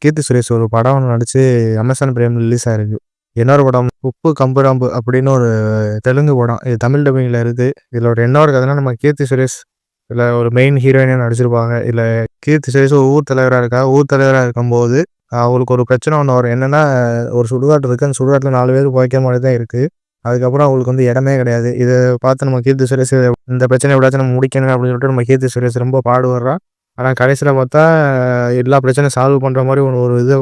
கீர்த்தி சுரேஷ் ஒரு படம் ஒண்ணு நடிச்சு அமேசான் பிரைம்ல ரிலீஸ் ஆயிருக்கு. இன்னொரு படம் உப்பு கம்புராம்பு அப்படின்னு ஒரு தெலுங்கு படம். இது தமிழ் டப்பிங்ல இருக்கு. இதுல ஒரு என்ன ஒரு கதைன்னா, நம்ம கீர்த்தி சுரேஷ் இதுல ஒரு மெயின் ஹீரோயினா நடிச்சிருப்பாங்க. இதுல கீர்த்தி சுரேஷ் ஒரு ஊர் தலைவரா இருக்கா. ஊர் தலைவரா இருக்கும்போது அவங்களுக்கு ஒரு பிரச்சனை ஒண்ணு வரும். என்னன்னா, ஒரு சுடுகாடு இருக்கு. அந்த சுடுகாட்டுல 4 பேர் புதைக்கிற மாரி தான் இருக்கு. அதுக்கப்புறம் அவங்களுக்கு வந்து இடமே கிடையாது. இத பார்த்து நம்ம கீர்த்தி சுரேஷ் இந்த பிரச்சனைய எப்படியாச்சும் நம்ம முடிக்கணும் அப்படின்னு சொல்லிட்டு நம்ம கீர்த்தி சுரேஷ் ரொம்ப பாடுபடுறா. ஆனா கடைசியில பார்த்தா எல்லா பிரச்சனையும் சால்வ் பண்ற மாரி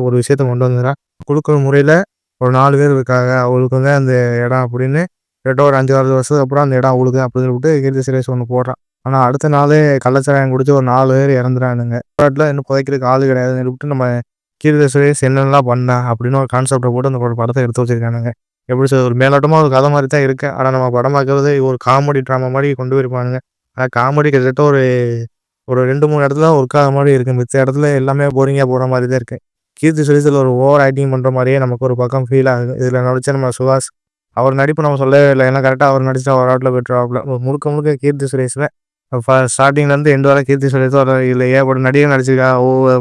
ஒரு விஷயத்த கொண்டு வந்துர்றா. குலுக்கல் முறையில ஒரு 4 பேர் இருக்காங்க. அவங்களுக்கு வந்து அந்த இடம் அப்படின்னு கிட்டத்தட்ட ஒரு 5, 6 வருஷத்துக்கு அப்புறம் அந்த இடம் அவளுது அப்படின்னு சொல்லிட்டு கீர்த்தி சுரேஷ் ஒண்ணு போடுறான். ஆனா அடுத்த நாளே கள்ளச்சாராயம் குடிச்சு ஒரு 4 பேர் இறந்துறானுங்க. சுடுகாட்டுல இன்னும் புதைக்கிறதுக்கு ஆளு கிடையாதுன்னு சொல்லிட்டு நம்ம கீர்த்தி சுரேஷ் என்னென்னலாம் பண்ணா அப்படின்னு ஒரு கான்செப்ட்ட போட்டு அந்த ஒரு படத்த எடுத்து வச்சிருக்கானுங்க. எப்படி சொல்றது? ஒரு மேலோட்டமா ஒரு கதை மாரி தான் இருக்கு. ஆனா நம்ம படம் பார்க்கறது ஒரு காமெடி ட்ராமா மாரி கொண்டு போயிருப்பானுங்க. ஆனா காமெடி கிட்டத்தட்ட ஒரு ஒரு 2, 3 இடத்துல தான் ஒர்க் ஆகுற மாரி இருக்கு. மிச்ச இடத்துல எல்லாமே போரிங்கா போற மாரி தான் இருக்கு. கீர்த்தி சுரேஷ்ல ஒரு ஓவர் ஆக்டிங் பண்ற மாரியே நமக்கு ஒரு பக்கம் ஃபீல் ஆகுது. இதுல நடிச்ச நம்ம சுஹாஸ், அவர் நடிப்பு நம்ம சொல்லவே இல்ல. ஏன்னா கரெக்ட்டா அவர் நடிச்சா ஒரு ஆட்ல பெற்றுவாப்ல. முழுக்க முழுக்க கீர்த்தி சுரேஷ்ல ஸ்டார்ட்டிங்ல இருந்து எண்ட் வரை கீர்த்தி சுரேஷ் இதுல ஏகப்பட்ட நடிகர் நடிச்சிருக்கா.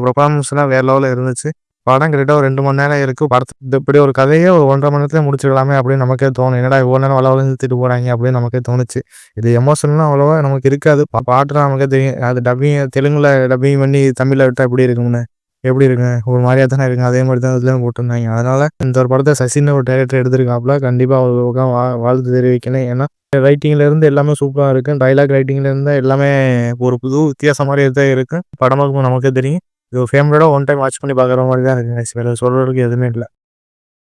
பெர்ஃபார்மன்ஸ்லாம் வேற லெவல்ல இருந்துச்சு. படம் கிட்டத்தட்ட ஒரு 2 மணி நேரம் இருக்கு. படத்த இப்படி ஒரு கதையே ஒரு 1 1/2 மணி நேரத்துல முடிச்சிடலாமே அப்படின்னு நமக்கே தோணும். என்னடா இவ்வளோ நேரம் வளவளன்னு இழுத்துட்டு போறாய்ங்க அப்படின்னு நமக்கே தோணுச்சு. இது எமோஷனல்லாம் அவ்வளவா நமக்கு இருக்காது. பாட்டுலாம் நமக்கே தெரியும். அது டப்பிங் தெலுங்குல டப்பிங் பண்ணி தமிழ்ல விட்டா எப்படி இருக்கும்னு. எப்படி இருக்குங்க? ஒரு மாரியா தானே இருக்குங்க. அதே மாரி தான் இதுலயும் போட்டிருந்தாய்ங்க. அதனால இந்த ஒரு படத்த சசின்னு ஒரு டைரக்டர் எடுத்திருக்காப்ல. கண்டிப்பா அவருக்கு வாழ்த்து தெரிவிக்கணும். ஏன்னா ரைட்டிங்ல இருந்து எல்லாமே சூப்பரா இருக்கு. டயலாக் ரைட்டிங்ல இருந்து எல்லாமே ஒரு புது வித்தியாசம் மாரியே தான் இருக்கு. படம் பார்க்கும்போது நமக்கே தெரியும். இது ஃபேமிலியோட ஒன் டைம் வாட்ச் பண்ணி பார்க்குற மாரி தான் இருக்குங்க. வேற சொல்றதுக்கு எதுவுமே இல்ல.